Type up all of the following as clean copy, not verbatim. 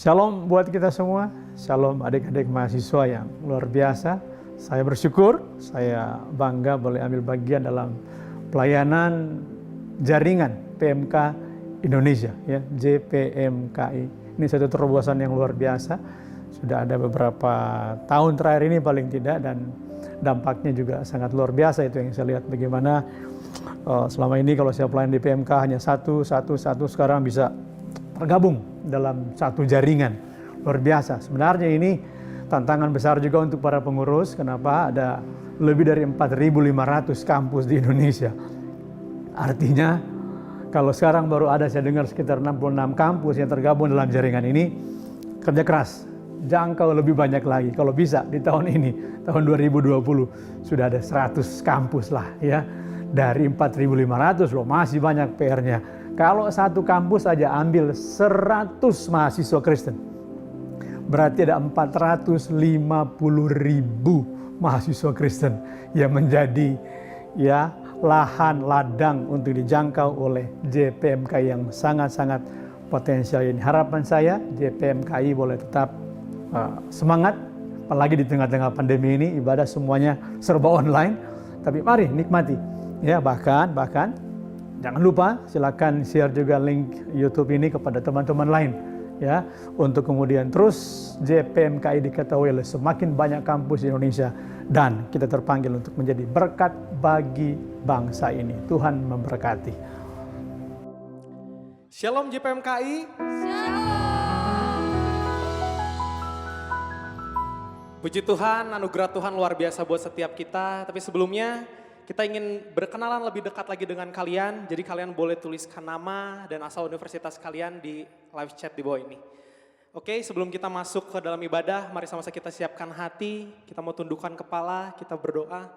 Shalom buat kita semua, shalom adik-adik mahasiswa yang luar biasa. Saya bersyukur, saya bangga boleh ambil bagian dalam pelayanan jaringan PMK Indonesia, ya, JPMKI. Ini satu terobosan yang luar biasa. Sudah ada beberapa tahun terakhir ini paling tidak, dan dampaknya juga sangat luar biasa. Itu yang saya lihat bagaimana selama ini kalau saya pelayan di PMK hanya satu, sekarang bisa tergabung dalam satu jaringan. Luar biasa. Sebenarnya ini tantangan besar juga untuk para pengurus. Kenapa? Ada lebih dari 4.500 kampus di Indonesia. Artinya kalau sekarang baru ada, saya dengar sekitar 66 kampus yang tergabung dalam jaringan ini, kerja keras, jangkau lebih banyak lagi. Kalau bisa di tahun ini, tahun 2020 sudah ada 100 kampus lah, ya. Dari 4.500 loh, masih banyak PR-nya. Kalau satu kampus saja ambil 100 mahasiswa Kristen, berarti ada 450.000 mahasiswa Kristen yang menjadi, ya, lahan ladang untuk dijangkau oleh JPMKI yang sangat-sangat potensial ini. Harapan saya JPMKI boleh tetap semangat, apalagi di tengah-tengah pandemi ini, ibadah semuanya serba online. Tapi mari nikmati, ya. Bahkan jangan lupa silakan share juga link YouTube ini kepada teman-teman lain, ya, untuk kemudian terus JPMKI diketahui oleh semakin banyak kampus di Indonesia, dan kita terpanggil untuk menjadi berkat bagi bangsa ini. Tuhan memberkati. Shalom JPMKI. Shalom. Puji Tuhan, anugerah Tuhan luar biasa buat setiap kita. Tapi sebelumnya kita ingin berkenalan lebih dekat lagi dengan kalian. Jadi kalian boleh tuliskan nama dan asal universitas kalian di live chat di bawah ini. Oke, sebelum kita masuk ke dalam ibadah, mari sama-sama kita siapkan hati. Kita mau tundukkan kepala, kita berdoa.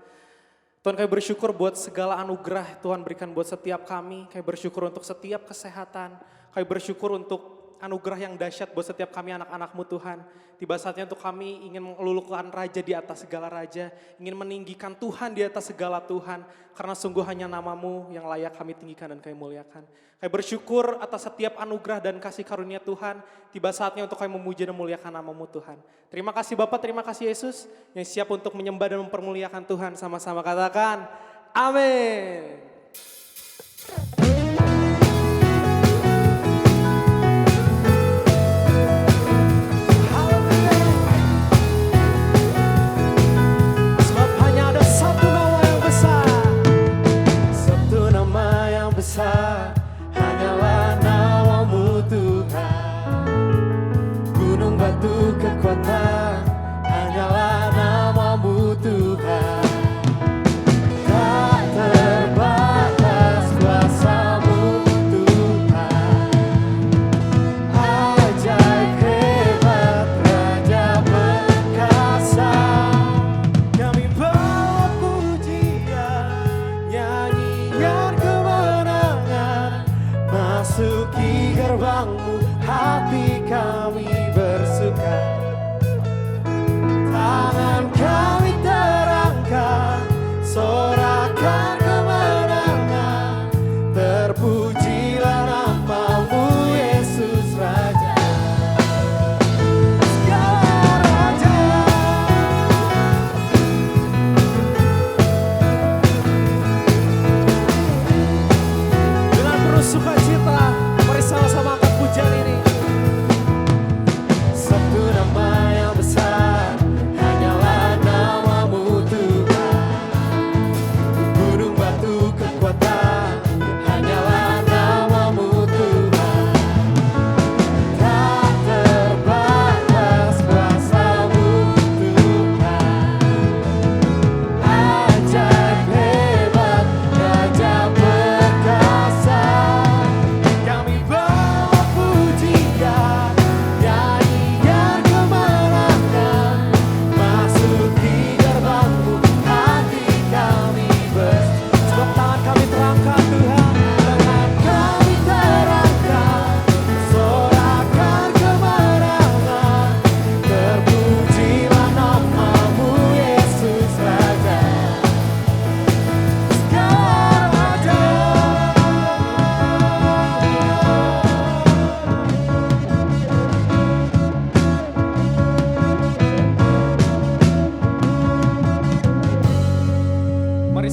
Tuhan, kami bersyukur buat segala anugerah Tuhan berikan buat setiap kami. Kami bersyukur untuk setiap kesehatan. Kami bersyukur untuk anugerah yang dahsyat buat setiap kami anak-anak-Mu Tuhan. Tiba saatnya untuk kami ingin meluluhkan Raja di atas segala Raja. Ingin meninggikan Tuhan di atas segala Tuhan. Karena sungguh hanya nama-Mu yang layak kami tinggikan dan kami muliakan. Kami bersyukur atas setiap anugerah dan kasih karunia Tuhan. Tiba saatnya untuk kami memuji dan memuliakan nama-Mu Tuhan. Terima kasih Bapa, terima kasih Yesus yang siap untuk menyembah dan mempermuliakan Tuhan. Sama-sama katakan, amin. Hanyalah nama-Mu Tuhan, gunung batu kekuatan, hanyalah nama-Mu Tuhan, tak terbang.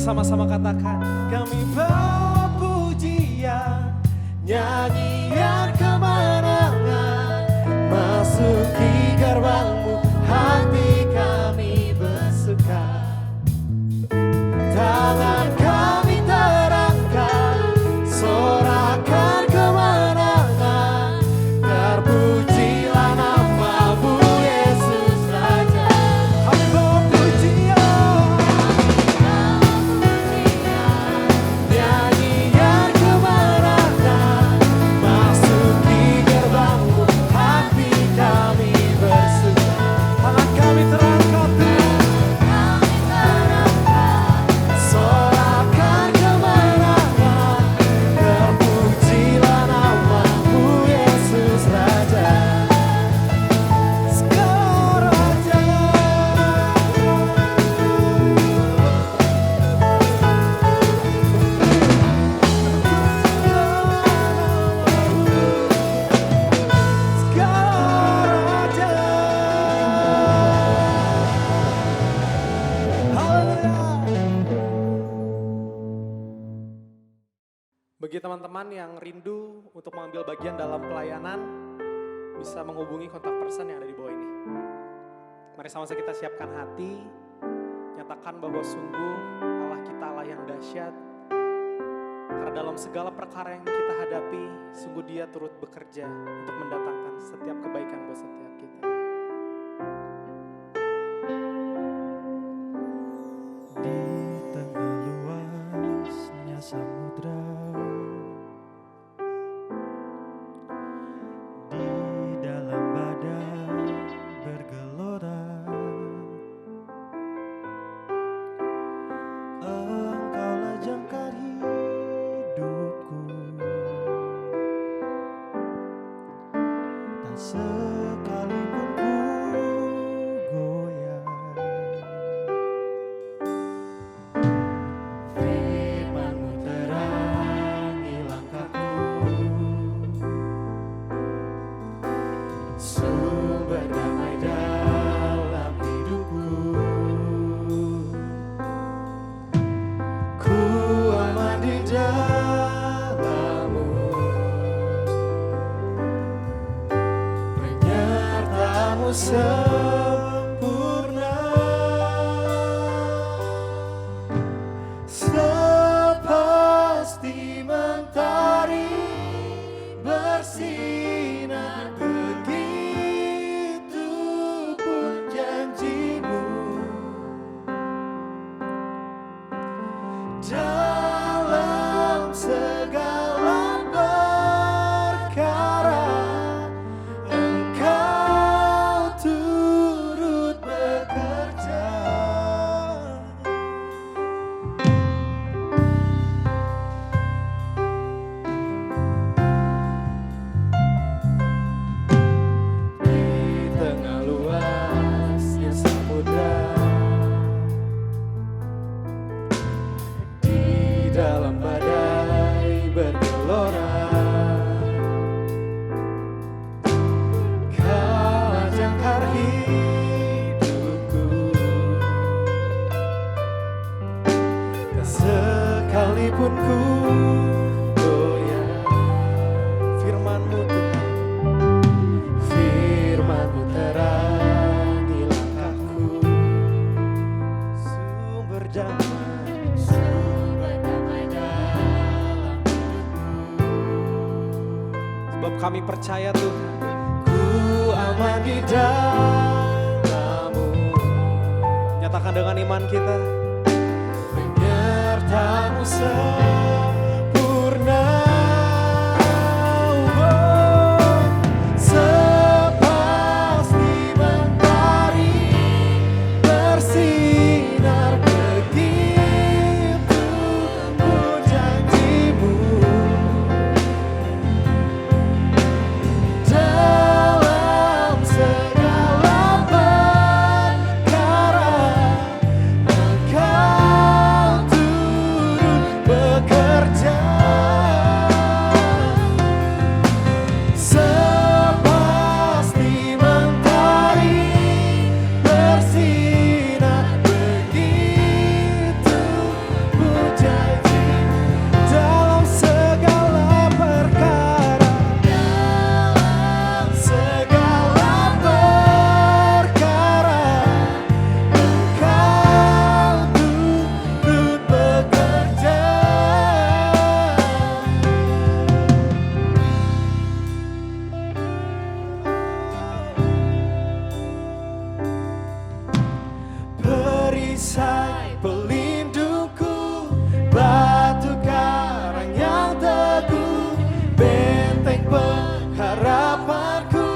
sama-sama katakan. Kami bawa pujian, nyanyian kemenangan, masuki gerbangmu, hati kami bersuka. Tangan kami terangkat, sorakan kemenangan, terpujilah namamu Yesus Raja. Kami bawa pujian, nyanyian kemenangan, masuki gerbangmu, hati kami bersuka. Tangan kami terangkat, sorakan kemenangan, terpujilah namamu Yesus Raja. Segala raja, segala raja. Haleluya. Bagi teman-teman yang rindu untuk mengambil bagian dalam pelayanan, bisa menghubungi kontak person yang ada di bawah ini. Mari sama-sama kita siapkan hati, nyatakan bahwa sungguh Allah kita Allah yang dahsyat. Karena dalam segala perkara yang kita hadapi, sungguh Dia turut bekerja untuk mendatangkan setiap kebaikan buat setiap kita. Di tengah luasnya samudra, di dalam badai bergelora, Engkaulah jangkar hidupku. Tak sekalipun ku goyah, firman-Mu terangi langkahku, sumber damai dalam hidupku. Ku aman di dalam-Mu, penyertaan-Mu sempurna. Sepasti mentari bersinar, begitu pun janji-Mu. Dalam segala perkara, Engkau turut bekerja. Di tengah luasnya samudra, di dalam badai bergelora, Kaulah jangkar hidupku. Tak sekalipun ku goyah, firman-Mu Tuhan, firman-Mu terangi langkahku, sumber damai dalam hidupku. Sebab kami percaya Tuhan, Ku aman di dalam-Mu, nyatakan dengan iman kita. penyertaan-Mu sempurna. Sepasti mentari bersinar, begitu pun janji-Mu. Dalam segala perkara, Engkau turut perisai pelindungku, batu karang yang teguh, benteng pengharapanku,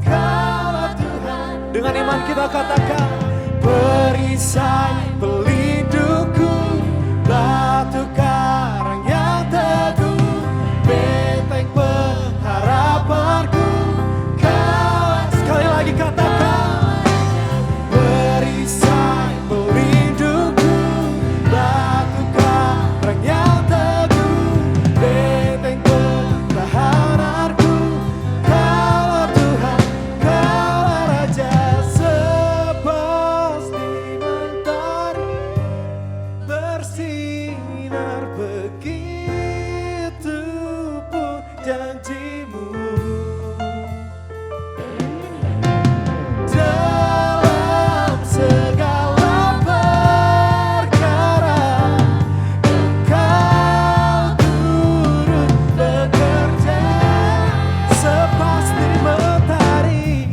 Kaulah Tuhan. Dengan iman kita katakan, perisai pelindungku, batu karang yang teguh, benteng pengharapanku, Kaulah. Sekali lagi katakan, perisai pelindungku, batu karang yang teguh, benteng pertahananku, Kaulah Tuhan, Kaulah Raja. Sepasti mentari bersinar, begitu pun janjimu. Dalam segala perkara, Engkau turut bekerja. Sepasti mentari,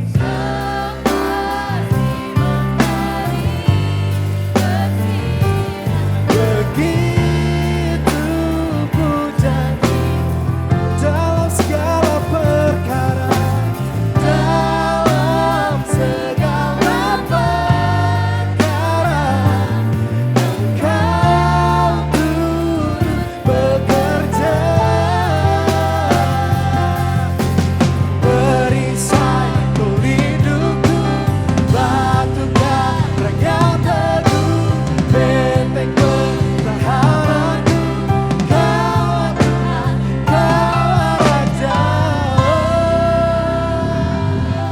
begitu pun janji. Dalam segala perkara, dalam segala perkara, Engkau turut bekerja. Perisai pelindungku, batu karang yang teguh, benteng pertahananku, Kaulah Tuhan, Kaulah Raja.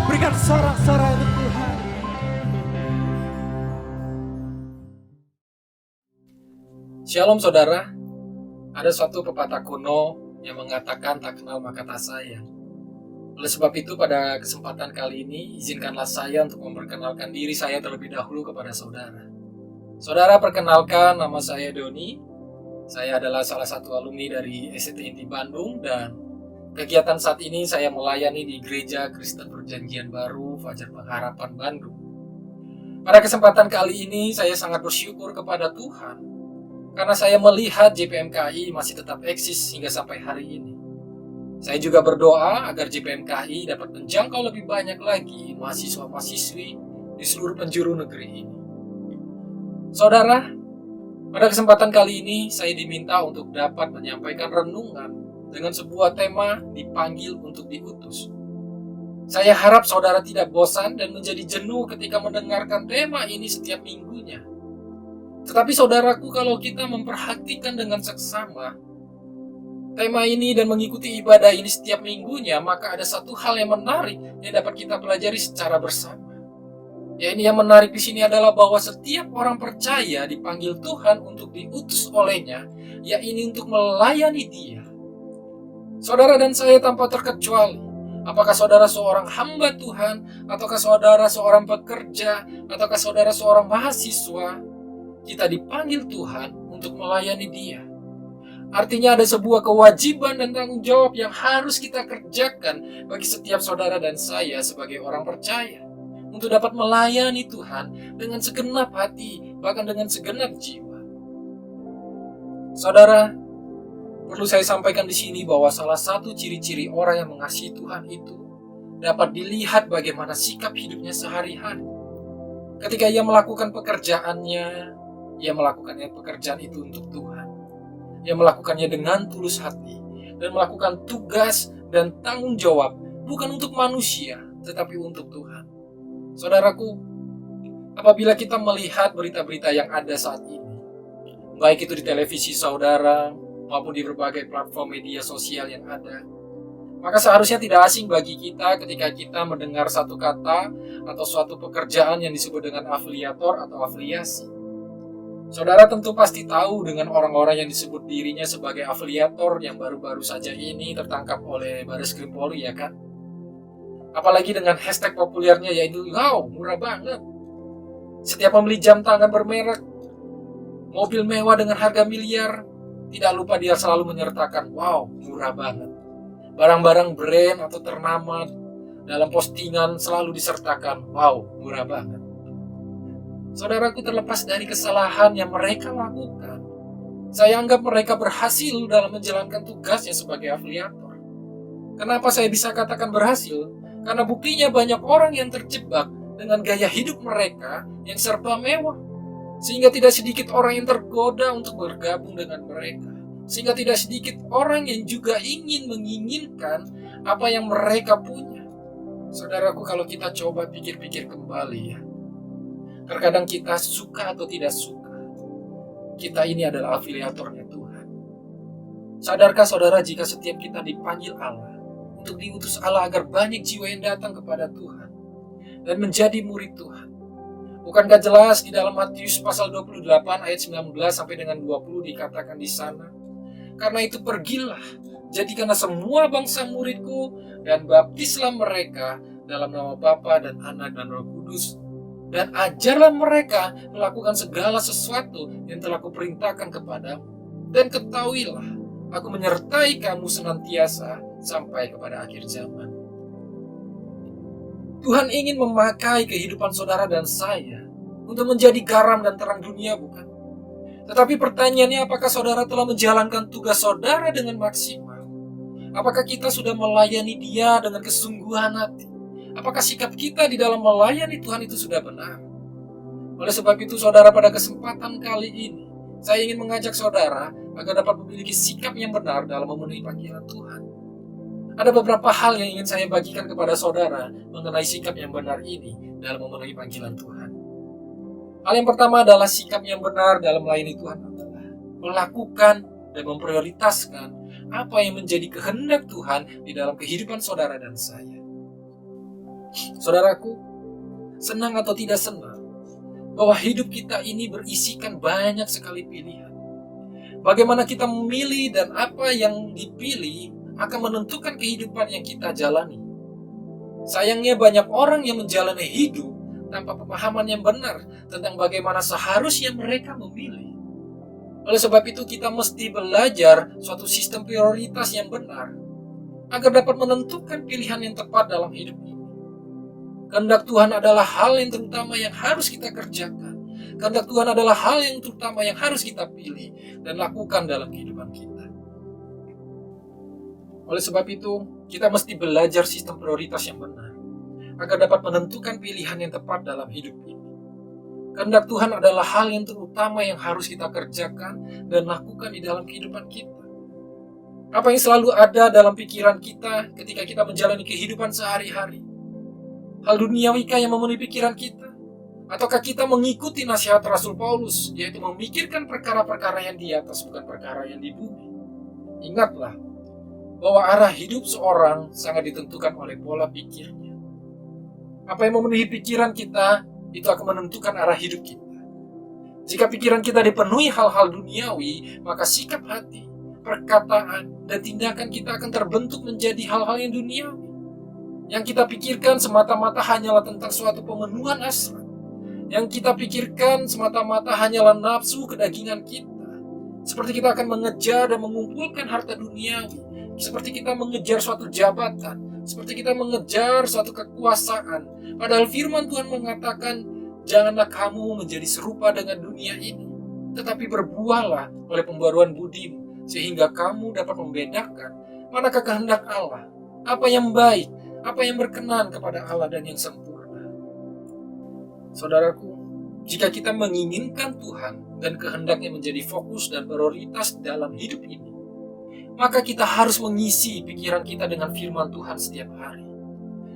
Berikan sorak-sorai untuk Tuhan. Shalom saudara, ada suatu pepatah kuno yang mengatakan tak kenal maka tak sayang. Oleh sebab itu pada kesempatan kali ini, izinkanlah saya untuk memperkenalkan diri saya terlebih dahulu kepada saudara. Saudara, perkenalkan, nama saya Doni. Saya adalah salah satu alumni dari STT Inti Bandung dan kegiatan saat ini saya melayani di Gereja Kristen Perjanjian Baru Fajar Pengharapan Bandung. Pada kesempatan kali ini saya sangat bersyukur kepada Tuhan karena saya melihat JPMKI masih tetap eksis hingga sampai hari ini. Saya juga berdoa agar JPMKI dapat menjangkau lebih banyak lagi mahasiswa-mahasiswi di seluruh penjuru negeri ini. Saudara, pada kesempatan kali ini saya diminta untuk dapat menyampaikan renungan dengan sebuah tema dipanggil untuk diutus. Saya harap saudara tidak bosan dan menjadi jenuh ketika mendengarkan tema ini setiap minggunya. Tetapi saudaraku, kalau kita memperhatikan dengan seksama tema ini dan mengikuti ibadah ini setiap minggunya, maka ada satu hal yang menarik yang dapat kita pelajari secara bersama. Ya, ini yang menarik di sini adalah bahwa setiap orang percaya dipanggil Tuhan untuk diutus olehnya, ya ini untuk melayani Dia. Saudara dan saya tanpa terkecuali, apakah saudara seorang hamba Tuhan, ataukah saudara seorang pekerja, ataukah saudara seorang mahasiswa, kita dipanggil Tuhan untuk melayani Dia. Artinya ada sebuah kewajiban dan tanggung jawab yang harus kita kerjakan bagi setiap saudara dan saya sebagai orang percaya untuk dapat melayani Tuhan dengan segenap hati, bahkan dengan segenap jiwa. Saudara, perlu saya sampaikan di sini bahwa salah satu ciri-ciri orang yang mengasihi Tuhan itu dapat dilihat bagaimana sikap hidupnya sehari-hari. Ketika ia melakukan pekerjaannya, ia melakukannya pekerjaan itu untuk Tuhan. Ia melakukannya dengan tulus hati dan melakukan tugas dan tanggung jawab bukan untuk manusia, tetapi untuk Tuhan. Saudaraku, apabila kita melihat berita-berita yang ada saat ini, baik itu di televisi saudara maupun di berbagai platform media sosial yang ada, maka seharusnya tidak asing bagi kita ketika kita mendengar satu kata atau suatu pekerjaan yang disebut dengan afiliator atau afiliasi. Saudara tentu pasti tahu dengan orang-orang yang disebut dirinya sebagai afiliator yang baru-baru saja ini tertangkap oleh Baris Krim Polri, ya kan? Apalagi dengan hashtag populernya yaitu, wow, murah banget. Setiap membeli jam tangan bermerek, mobil mewah dengan harga miliar, tidak lupa dia selalu menyertakan, wow, murah banget. Barang-barang brand atau ternama dalam postingan selalu disertakan, wow, murah banget. Saudaraku, terlepas dari kesalahan yang mereka lakukan, saya anggap mereka berhasil dalam menjalankan tugasnya sebagai afiliator. Kenapa saya bisa katakan berhasil? Karena buktinya banyak orang yang terjebak dengan gaya hidup mereka yang serba mewah. Sehingga tidak sedikit orang yang tergoda untuk bergabung dengan mereka. Sehingga tidak sedikit orang yang juga menginginkan apa yang mereka punya. Saudaraku, kalau kita coba pikir-pikir kembali ya, terkadang kita suka atau tidak suka, kita ini adalah afiliatornya Tuhan. Sadarkah saudara jika setiap kita dipanggil Allah untuk diutus Allah agar banyak jiwa yang datang kepada Tuhan dan menjadi murid Tuhan? Bukankah jelas di dalam Matius pasal 28 ayat 19 sampai dengan 20 dikatakan di sana, karena itu pergilah, jadikanlah semua bangsa muridku dan baptislah mereka dalam nama Bapa dan Anak dan Roh Kudus, dan ajarlah mereka melakukan segala sesuatu yang telah kuperintahkan kepadamu. Dan ketahuilah, aku menyertai kamu senantiasa sampai kepada akhir zaman. Tuhan ingin memakai kehidupan saudara dan saya untuk menjadi garam dan terang dunia, bukan? Tetapi pertanyaannya, apakah saudara telah menjalankan tugas saudara dengan maksimal? Apakah kita sudah melayani Dia dengan kesungguhan hati? Apakah sikap kita di dalam melayani Tuhan itu sudah benar? Oleh sebab itu, saudara, pada kesempatan kali ini, saya ingin mengajak saudara agar dapat memiliki sikap yang benar dalam memenuhi panggilan Tuhan. Ada beberapa hal yang ingin saya bagikan kepada saudara mengenai sikap yang benar ini dalam memenuhi panggilan Tuhan. Hal yang pertama adalah sikap yang benar dalam melayani Tuhan adalah melakukan dan memprioritaskan apa yang menjadi kehendak Tuhan di dalam kehidupan saudara dan saya. Saudaraku, senang atau tidak senang, bahwa hidup kita ini berisikan banyak sekali pilihan. Bagaimana kita memilih dan apa yang dipilih akan menentukan kehidupan yang kita jalani. Sayangnya banyak orang yang menjalani hidup tanpa pemahaman yang benar tentang bagaimana seharusnya mereka memilih. Oleh sebab itu kita mesti belajar suatu sistem prioritas yang benar agar dapat menentukan pilihan yang tepat dalam hidup ini. Kehendak Tuhan adalah hal yang terutama yang harus kita kerjakan. Kehendak Tuhan adalah hal yang terutama yang harus kita pilih dan lakukan dalam kehidupan kita. Oleh sebab itu, kita mesti belajar sistem prioritas yang benar agar dapat menentukan pilihan yang tepat dalam hidup ini. Kehendak Tuhan adalah hal yang terutama yang harus kita kerjakan dan lakukan di dalam kehidupan kita. Apa yang selalu ada dalam pikiran kita ketika kita menjalani kehidupan sehari-hari? Hal duniawikah yang memenuhi pikiran kita? Ataukah kita mengikuti nasihat Rasul Paulus, yaitu memikirkan perkara-perkara yang di atas, bukan perkara yang di bumi? Ingatlah bahwa arah hidup seorang sangat ditentukan oleh pola pikirnya. Apa yang memenuhi pikiran kita, itu akan menentukan arah hidup kita. Jika pikiran kita dipenuhi hal-hal duniawi, maka sikap hati, perkataan, dan tindakan kita akan terbentuk menjadi hal-hal yang duniawi. Yang kita pikirkan semata-mata hanyalah tentang suatu pemenuhan hasrat. Yang kita pikirkan semata-mata hanyalah nafsu kedagingan kita. Seperti kita akan mengejar dan mengumpulkan harta duniawi. Seperti kita mengejar suatu jabatan, seperti kita mengejar suatu kekuasaan. Padahal firman Tuhan mengatakan, janganlah kamu menjadi serupa dengan dunia ini, tetapi berbuahlah oleh pembaruan budimu, sehingga kamu dapat membedakan manakah kehendak Allah, apa yang baik, apa yang berkenan kepada Allah dan yang sempurna. Saudaraku, jika kita menginginkan Tuhan dan kehendaknya menjadi fokus dan prioritas dalam hidup ini, maka kita harus mengisi pikiran kita dengan firman Tuhan setiap hari.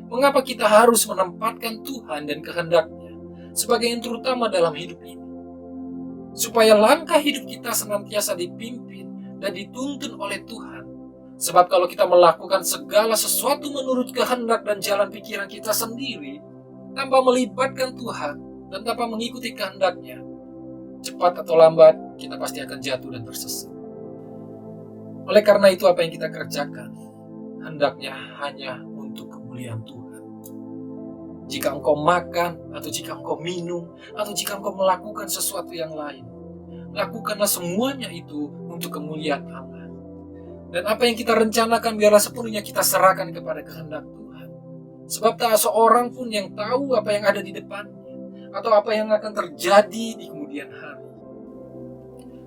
Mengapa kita harus menempatkan Tuhan dan kehendaknya sebagai yang terutama dalam hidup ini? Supaya langkah hidup kita senantiasa dipimpin dan dituntun oleh Tuhan. Sebab kalau kita melakukan segala sesuatu menurut kehendak dan jalan pikiran kita sendiri, tanpa melibatkan Tuhan dan tanpa mengikuti kehendaknya, cepat atau lambat kita pasti akan jatuh dan tersesat. Oleh karena itu, apa yang kita kerjakan hendaknya hanya untuk kemuliaan Tuhan. Jika engkau makan, atau jika engkau minum, atau jika engkau melakukan sesuatu yang lain, lakukanlah semuanya itu untuk kemuliaan Allah. Dan apa yang kita rencanakan biarlah sepenuhnya kita serahkan kepada kehendak Tuhan. Sebab tak seorang pun yang tahu apa yang ada di depannya. atau apa yang akan terjadi di kemudian hari.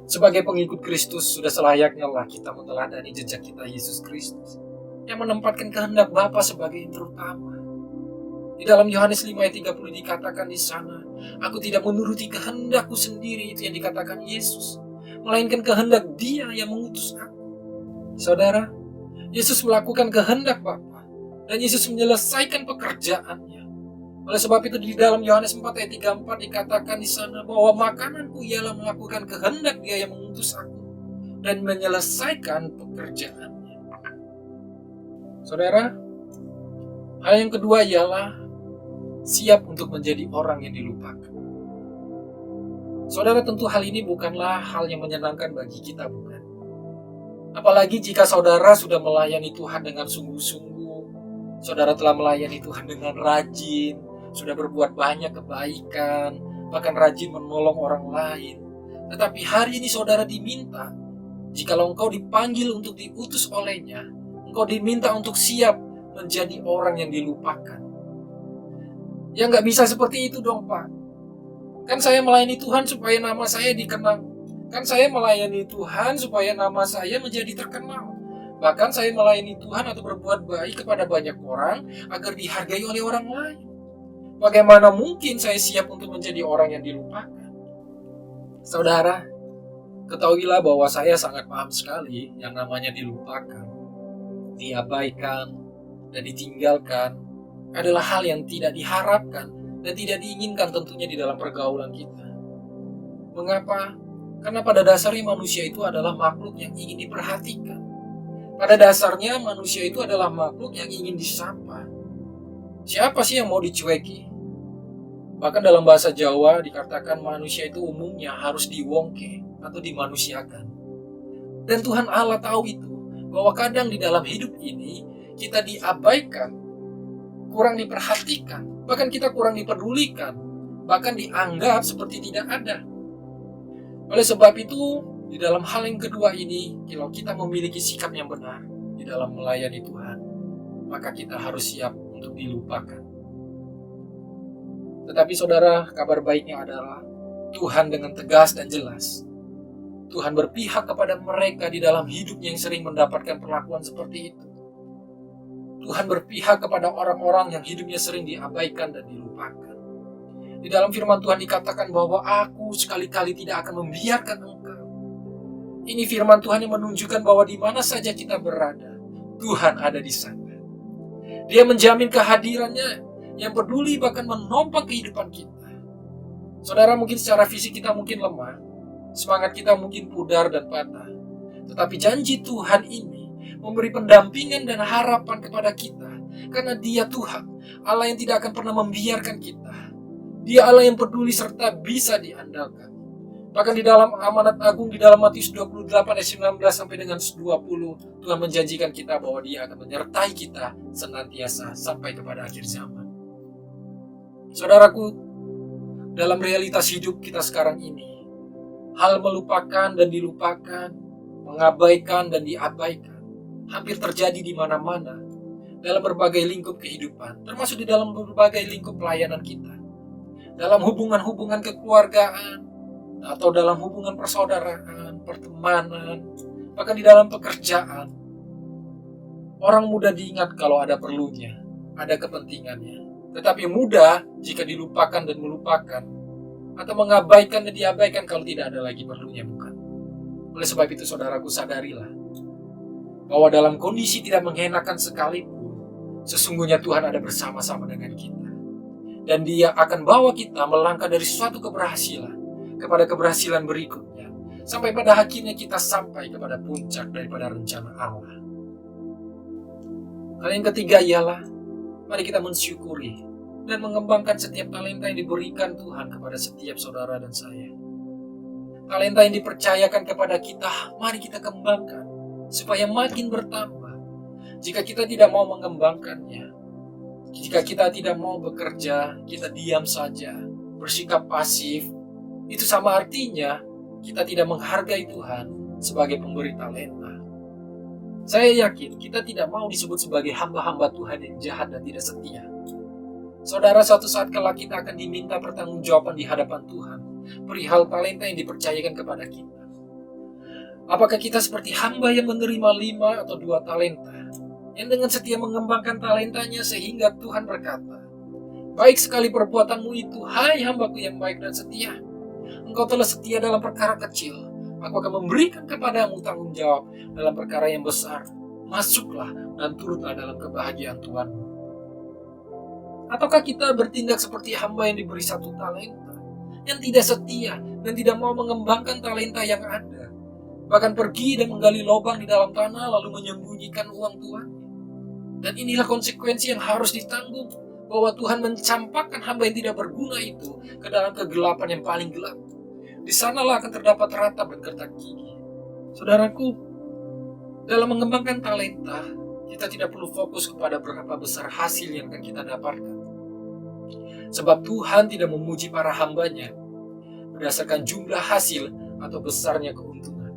Sebagai pengikut Kristus, sudah selayaknya lah kita meneladani jejak kita Yesus Kristus yang menempatkan kehendak Bapa sebagai yang terutama. Di dalam Yohanes 5 ayat 30 dikatakan di sana, aku tidak menuruti kehendakku sendiri, itu yang dikatakan Yesus, melainkan kehendak Dia yang mengutus aku. Saudara, Yesus melakukan kehendak Bapa dan Yesus menyelesaikan pekerjaannya. Oleh sebab itu di dalam Yohanes 4 ayat 34 dikatakan di sana bahwa makananku ialah melakukan kehendak Dia yang mengutus aku dan menyelesaikan pekerjaannya. Saudara, hal yang kedua ialah siap untuk menjadi orang yang dilupakan. Saudara, tentu hal ini bukanlah hal yang menyenangkan bagi kita, bukan? Apalagi jika saudara sudah melayani Tuhan dengan sungguh-sungguh, saudara telah melayani Tuhan dengan rajin, sudah berbuat banyak kebaikan, bahkan rajin menolong orang lain. Tetapi hari ini saudara diminta, jikalau engkau dipanggil untuk diutus olehnya, engkau diminta untuk siap menjadi orang yang dilupakan. Ya nggak bisa seperti itu dong, Pak. Kan saya melayani Tuhan supaya nama saya dikenal. Kan saya melayani Tuhan supaya nama saya menjadi terkenal. Bahkan saya melayani Tuhan atau berbuat baik kepada banyak orang agar dihargai oleh orang lain. Bagaimana mungkin saya siap untuk menjadi orang yang dilupakan? Saudara, ketahuilah bahwa saya sangat paham sekali yang namanya dilupakan, diabaikan, dan ditinggalkan adalah hal yang tidak diharapkan dan tidak diinginkan tentunya di dalam pergaulan kita. Mengapa? Karena pada dasarnya manusia itu adalah makhluk yang ingin diperhatikan. Pada dasarnya manusia itu adalah makhluk yang ingin disapa. Siapa sih yang mau dicueki? Bahkan dalam bahasa Jawa dikatakan manusia itu umumnya harus diwongke atau dimanusiakan. Dan Tuhan Allah tahu itu, bahwa kadang di dalam hidup ini kita diabaikan, kurang diperhatikan, bahkan kita kurang dipedulikan, bahkan dianggap seperti tidak ada. Oleh sebab itu, di dalam hal yang kedua ini, kalau kita memiliki sikap yang benar di dalam melayani Tuhan, maka kita harus siap untuk dilupakan. Tetapi saudara, kabar baiknya adalah Tuhan dengan tegas dan jelas, Tuhan berpihak kepada mereka di dalam hidupnya yang sering mendapatkan perlakuan seperti itu. Tuhan berpihak kepada orang-orang yang hidupnya sering diabaikan dan dilupakan. Di dalam firman Tuhan dikatakan bahwa aku sekali-kali tidak akan membiarkan engkau. Ini firman Tuhan yang menunjukkan bahwa di mana saja kita berada, Tuhan ada di sana. Dia menjamin kehadirannya yang peduli bahkan menopang kehidupan kita. Saudara, mungkin secara fisik kita mungkin lemah, semangat kita mungkin pudar dan patah. Tetapi janji Tuhan ini memberi pendampingan dan harapan kepada kita. Karena Dia Tuhan, Allah yang tidak akan pernah membiarkan kita. Dia Allah yang peduli serta bisa diandalkan. Bahkan di dalam amanat agung di dalam Matius 28 ayat 19 sampai dengan 20, Tuhan menjanjikan kita bahwa Dia akan menyertai kita senantiasa sampai kepada akhir zaman. Saudaraku, dalam realitas hidup kita sekarang ini, hal melupakan dan dilupakan, mengabaikan dan diabaikan, hampir terjadi di mana-mana, dalam berbagai lingkup kehidupan, termasuk di dalam berbagai lingkup pelayanan kita. Dalam hubungan-hubungan kekeluargaan, atau dalam hubungan persaudaraan, pertemanan, bahkan di dalam pekerjaan. Orang mudah diingat kalau ada perlunya, ada kepentingannya. Tetapi mudah jika dilupakan dan melupakan, atau mengabaikan dan diabaikan kalau tidak ada lagi perlunya, bukan? Oleh sebab itu saudaraku, sadarilah bahwa dalam kondisi tidak mengenakan sekalipun, sesungguhnya Tuhan ada bersama-sama dengan kita. Dan Dia akan bawa kita melangkah dari suatu keberhasilan kepada keberhasilan berikutnya, sampai pada akhirnya kita sampai kepada puncak daripada rencana Allah. Hal yang ketiga ialah, mari kita mensyukuri dan mengembangkan setiap talenta yang diberikan Tuhan kepada setiap saudara dan saya. Talenta yang dipercayakan kepada kita, mari kita kembangkan supaya makin bertambah. Jika kita tidak mau mengembangkannya, jika kita tidak mau bekerja, kita diam saja, bersikap pasif, itu sama artinya kita tidak menghargai Tuhan sebagai pemberi talenta. Saya yakin kita tidak mau disebut sebagai hamba-hamba Tuhan yang jahat dan tidak setia. Saudara, suatu saat kelak kita akan diminta pertanggungjawaban di hadapan Tuhan perihal talenta yang dipercayakan kepada kita. Apakah kita seperti hamba yang menerima 5 atau 2 talenta, yang dengan setia mengembangkan talentanya sehingga Tuhan berkata, "Baik sekali perbuatanmu itu, hai hambaku yang baik dan setia. Engkau telah setia dalam perkara kecil, aku akan memberikan kepadamu tanggung jawab dalam perkara yang besar. Masuklah dan turutlah dalam kebahagiaan Tuhanmu." Ataukah kita bertindak seperti hamba yang diberi 1 talenta, yang tidak setia dan tidak mau mengembangkan talenta yang ada, bahkan pergi dan menggali lubang di dalam tanah lalu menyembunyikan uang Tuhan? Dan inilah konsekuensi yang harus ditanggung, bahwa Tuhan mencampakkan hamba yang tidak berguna itu ke dalam kegelapan yang paling gelap. Di sanalah akan terdapat ratap dan gertak gigi. Saudaraku, dalam mengembangkan talenta, kita tidak perlu fokus kepada berapa besar hasil yang akan kita dapatkan. Sebab Tuhan tidak memuji para hambanya berdasarkan jumlah hasil atau besarnya keuntungan.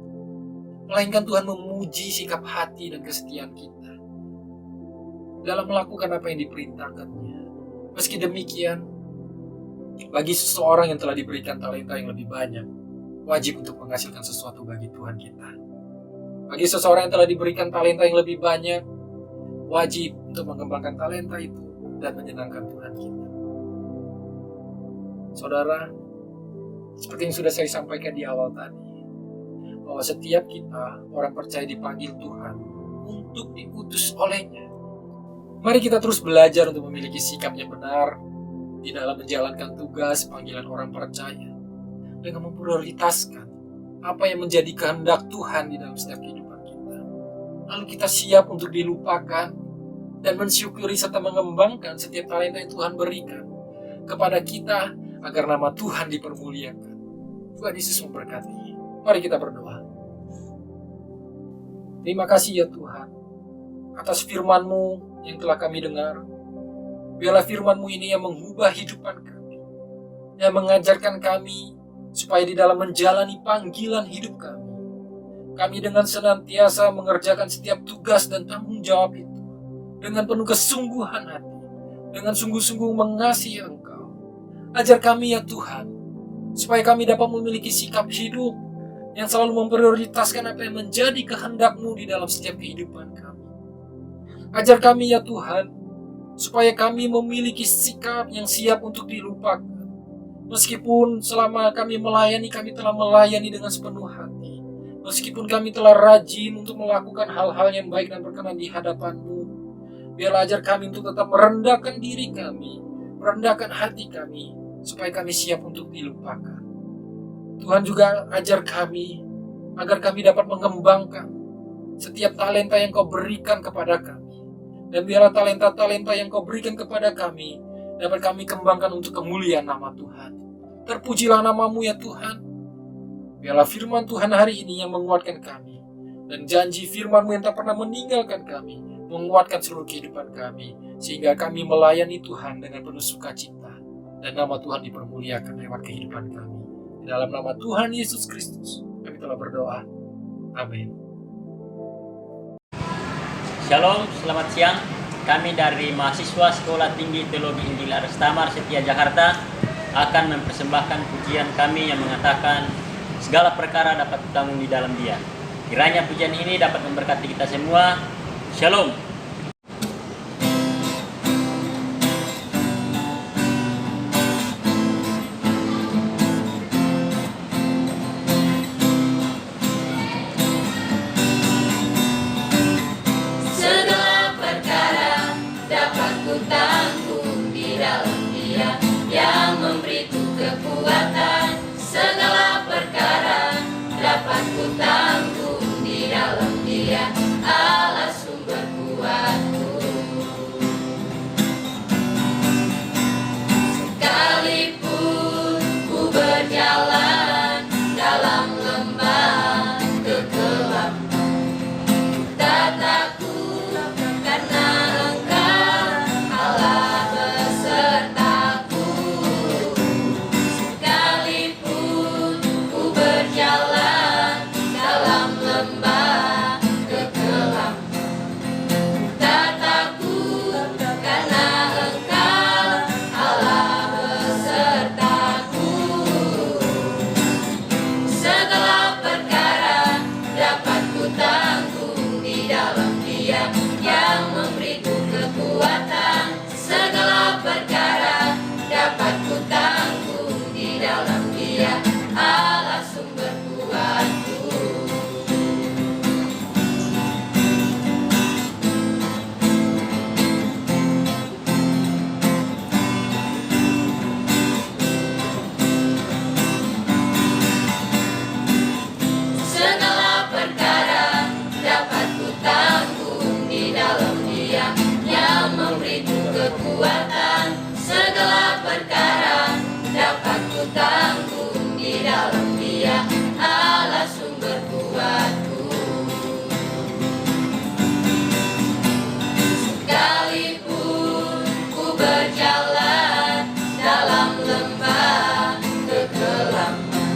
Melainkan Tuhan memuji sikap hati dan kesetiaan kita dalam melakukan apa yang diperintahkannya. Meski demikian, bagi seseorang yang telah diberikan talenta yang lebih banyak, wajib untuk menghasilkan sesuatu bagi Tuhan kita. Bagi seseorang yang telah diberikan talenta yang lebih banyak, wajib untuk mengembangkan talenta itu dan menyenangkan Tuhan kita. Saudara, seperti yang sudah saya sampaikan di awal tadi, bahwa setiap kita, orang percaya, dipanggil Tuhan untuk diutus olehnya. Mari kita terus belajar untuk memiliki sikap yang benar di dalam menjalankan tugas panggilan orang percaya, dengan memprioritaskan apa yang menjadi kehendak Tuhan di dalam setiap kehidupan kita. Lalu kita siap untuk dilupakan dan mensyukuri serta mengembangkan setiap talenta yang Tuhan berikan kepada kita agar nama Tuhan dipermuliakan. Tuhan Yesus memberkati. Mari kita berdoa. Terima kasih ya Tuhan atas firman-Mu yang telah kami dengar. Biarlah firman-Mu ini yang mengubah hidupan kami, yang mengajarkan kami supaya di dalam menjalani panggilan hidup kami dengan senantiasa mengerjakan setiap tugas dan tanggung jawab itu dengan penuh kesungguhan hati, dengan sungguh-sungguh mengasihi Engkau. Ajar kami ya Tuhan, supaya kami dapat memiliki sikap hidup yang selalu memprioritaskan apa yang menjadi kehendak-Mu di dalam setiap kehidupan kami. Ajar kami ya Tuhan, supaya kami memiliki sikap yang siap untuk dilupakan. Meskipun selama kami melayani, kami telah melayani dengan sepenuh hati. Meskipun kami telah rajin untuk melakukan hal-hal yang baik dan berkenan di hadapan-Mu, biarlah ajar kami untuk tetap merendahkan diri kami, merendahkan hati kami, supaya kami siap untuk dilupakan. Tuhan juga ajar kami, agar kami dapat mengembangkan setiap talenta yang Kau berikan kepada kami. Dan biarlah talenta-talenta yang Kau berikan kepada kami dapat kami kembangkan untuk kemuliaan nama Tuhan. Terpujilah nama-Mu ya Tuhan. Biarlah firman Tuhan hari ini yang menguatkan kami, dan janji firman-Mu yang tak pernah meninggalkan kami menguatkan seluruh kehidupan kami, sehingga kami melayani Tuhan dengan penuh sukacita, dan nama Tuhan dipermuliakan lewat kehidupan kami. Di dalam nama Tuhan Yesus Kristus kami telah berdoa. Amin. Shalom, selamat siang. Kami dari mahasiswa Sekolah Tinggi Teologi Injil Arestamar Setia Jakarta akan mempersembahkan pujian kami yang mengatakan segala perkara dapat ditanggung di dalam Dia. Kiranya pujian ini dapat memberkati kita semua. Shalom. Segala perkara dapat ku tanggung di dalam Dia yang memberiku kekuatan. Segala perkara dapat ku tanggung di dalam Dia, Allah sumber kuasa. Dia Allah sumber kuatku. Segala perkara dapat ku tanggung di dalam Dia yang memberiku kekuatan. Segala perkara dapat ku tanggung di dalam Dia Allah sumber kuatku. Sekalipun ku berjalan dalam lembah kegelapan,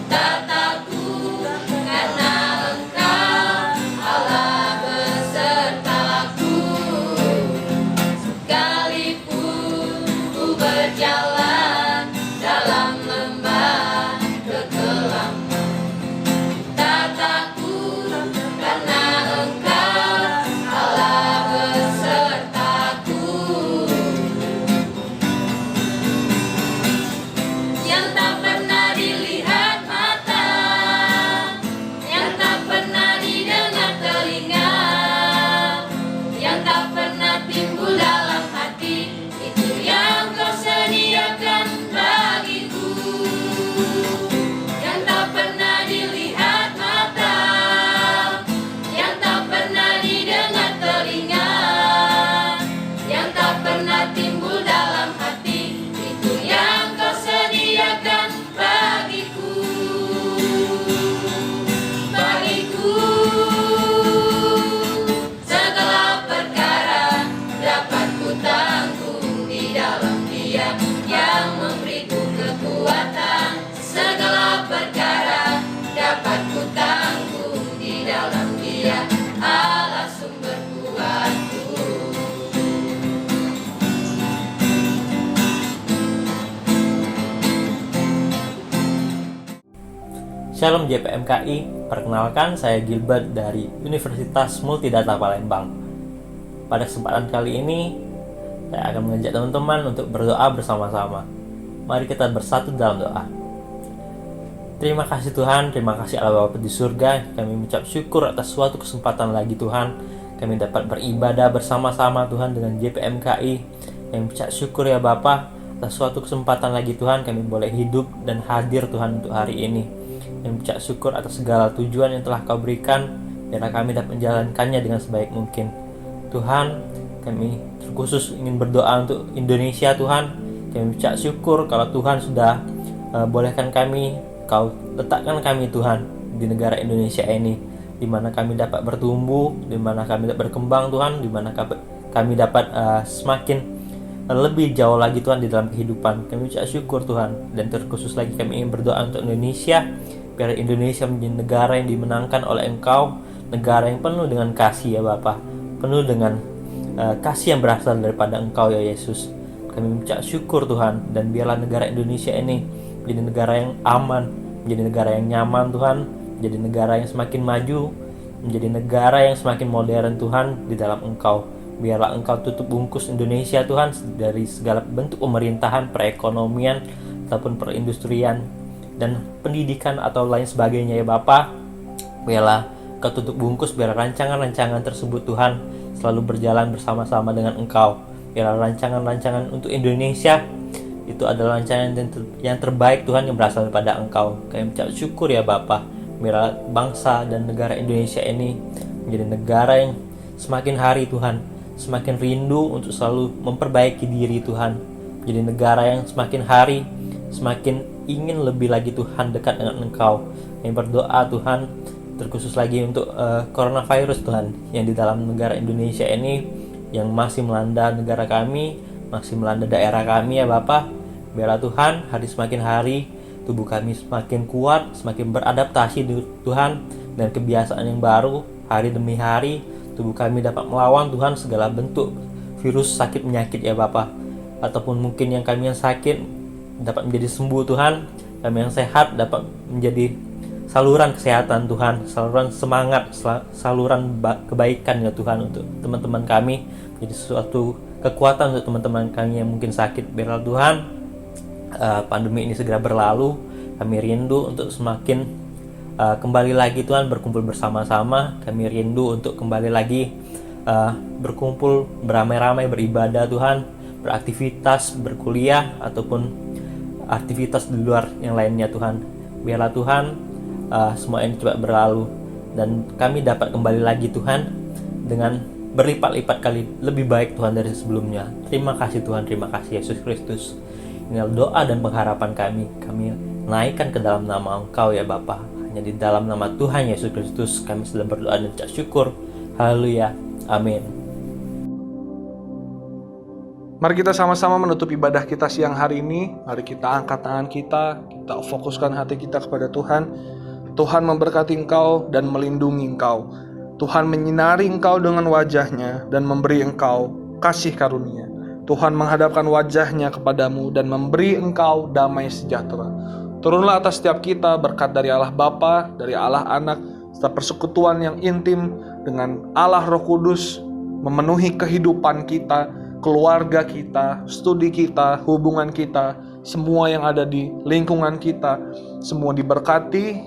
tak takut karena Engkau Allah besertaku. Sekalipun ku berjalan dalam lembah kegelapan, tak takut karena Engkau Allah besertaku. Yang tak pernah dilihat mata, yang tak pernah didengar telinga, yang tak pernah timbul dalam hati, itu yang Kau sediakan bagiku. Yang tak pernah dilihat mata, yang tak pernah didengar telinga, yang tak pernah timbul dalam hati, itu yang Kau sediakan bagiku. Bagiku segala perkara dapat ku tanggung di dalam Dia yang memberiku kekuatan. Segala perkara dapat ku tanggung di dalam Dia Allah sumber kuatku. Shalom JPMKI, perkenalkan saya Gilbert dari Universitas Multidata Palembang. Pada kesempatan kali ini, saya akan mengajak teman-teman untuk berdoa bersama-sama. Mari kita bersatu dalam doa. Terima kasih Tuhan, terima kasih Allah Bapa di surga. Kami mengucap syukur atas suatu kesempatan lagi Tuhan. Kami dapat beribadah bersama-sama Tuhan dengan JPMKI. Kami mengucap syukur ya Bapa atas suatu kesempatan lagi Tuhan. Kami boleh hidup dan hadir Tuhan untuk hari ini. Kami mengucap syukur atas segala tujuan yang telah Kau berikan, biarlah kami dapat menjalankannya dengan sebaik mungkin. Tuhan, kami terkhusus ingin berdoa untuk Indonesia Tuhan. Kami mengucap syukur kalau Tuhan sudah bolehkan kami, Kau letakkan kami Tuhan di negara Indonesia ini, di mana kami dapat bertumbuh, di mana kami dapat berkembang Tuhan, di mana kami dapat semakin lebih jauh lagi Tuhan di dalam kehidupan. Kami ucap syukur Tuhan, dan terkhusus lagi kami ingin berdoa untuk Indonesia, biar Indonesia menjadi negara yang dimenangkan oleh Engkau, negara yang penuh dengan kasih ya Bapa, penuh dengan kasih yang berasal daripada Engkau ya Yesus. Kami mengucap syukur Tuhan, dan biarlah negara Indonesia ini menjadi negara yang aman, menjadi negara yang nyaman Tuhan, menjadi negara yang semakin maju, menjadi negara yang semakin modern Tuhan di dalam Engkau. Biarlah Engkau tutup bungkus Indonesia Tuhan dari segala bentuk pemerintahan, perekonomian, ataupun perindustrian dan pendidikan atau lain sebagainya ya Bapa. Biarlah Kau tutup bungkus, biar rancangan-rancangan tersebut Tuhan selalu berjalan bersama-sama dengan Engkau. Biarlah rancangan-rancangan untuk Indonesia itu adalah rancangan yang terbaik Tuhan, yang berasal daripada Engkau. Kami mengucap syukur ya Bapa. Biarlah bangsa dan negara Indonesia ini menjadi negara yang semakin hari Tuhan semakin rindu untuk selalu memperbaiki diri Tuhan. Menjadi negara yang semakin hari semakin ingin lebih lagi Tuhan dekat dengan Engkau. Kami berdoa Tuhan terkhusus lagi untuk coronavirus Tuhan yang di dalam negara Indonesia ini, yang masih melanda negara kami, masih melanda daerah kami ya Bapa. Biarlah Tuhan hari semakin hari tubuh kami semakin kuat, semakin beradaptasi Tuhan dan kebiasaan yang baru. Hari demi hari tubuh kami dapat melawan Tuhan segala bentuk virus sakit penyakit ya Bapa. Ataupun mungkin yang kami yang sakit dapat menjadi sembuh Tuhan, kami yang sehat dapat menjadi saluran kesehatan Tuhan, saluran semangat, saluran kebaikan ya Tuhan untuk teman-teman kami, jadi suatu kekuatan untuk teman-teman kami yang mungkin sakit. Biarlah Tuhan pandemi ini segera berlalu. Kami rindu untuk semakin kembali lagi Tuhan berkumpul bersama-sama. Kami rindu untuk kembali lagi berkumpul beramai-ramai beribadah Tuhan, beraktivitas, berkuliah ataupun aktivitas di luar yang lainnya Tuhan. Biarlah Tuhan semua ini cepat berlalu dan kami dapat kembali lagi Tuhan dengan berlipat-lipat kali lebih baik Tuhan dari sebelumnya. Terima kasih Tuhan, terima kasih Yesus Kristus. Inilah doa dan pengharapan kami naikkan ke dalam nama Engkau ya Bapa. Hanya di dalam nama Tuhan Yesus Kristus kami sudah berdoa dan ucap syukur. Haleluya, amin. Mari kita sama-sama menutup ibadah kita siang hari ini. Mari kita angkat tangan kita fokuskan hati kita kepada Tuhan. Tuhan memberkati engkau dan melindungi engkau. Tuhan menyinari engkau dengan wajah-Nya dan memberi engkau kasih karunia. Tuhan menghadapkan wajah-Nya kepadamu dan memberi engkau damai sejahtera. Turunlah atas setiap kita berkat dari Allah Bapa, dari Allah Anak, serta persekutuan yang intim dengan Allah Roh Kudus memenuhi kehidupan kita, keluarga kita, studi kita, hubungan kita, semua yang ada di lingkungan kita, semua diberkati,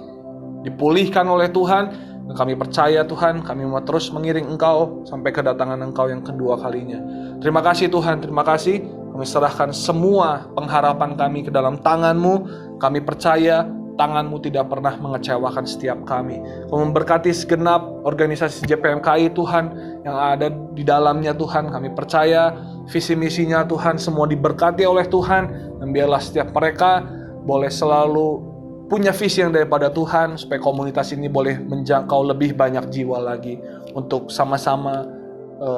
dipulihkan oleh Tuhan. Dan kami percaya Tuhan, kami mau terus mengiring Engkau sampai kedatangan Engkau yang kedua kalinya. Terima kasih Tuhan, terima kasih. Kami serahkan semua pengharapan kami ke dalam tangan-Mu. Kami percaya tangan-Mu tidak pernah mengecewakan setiap kami. Kau memberkati segenap organisasi JPMKI Tuhan yang ada di dalamnya Tuhan. Kami percaya visi misinya Tuhan semua diberkati oleh Tuhan. Dan biarlah setiap mereka boleh selalu punya visi yang daripada Tuhan, supaya komunitas ini boleh menjangkau lebih banyak jiwa lagi untuk sama-sama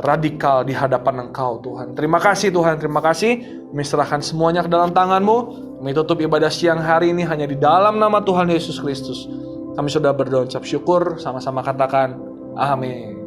radikal di hadapan Engkau Tuhan. Terima kasih Tuhan, terima kasih. Kami serahkan semuanya ke dalam tangan-Mu. Kami tutup ibadah siang hari ini hanya di dalam nama Tuhan Yesus Kristus. Kami sudah berdoa ucap syukur, sama-sama katakan amin.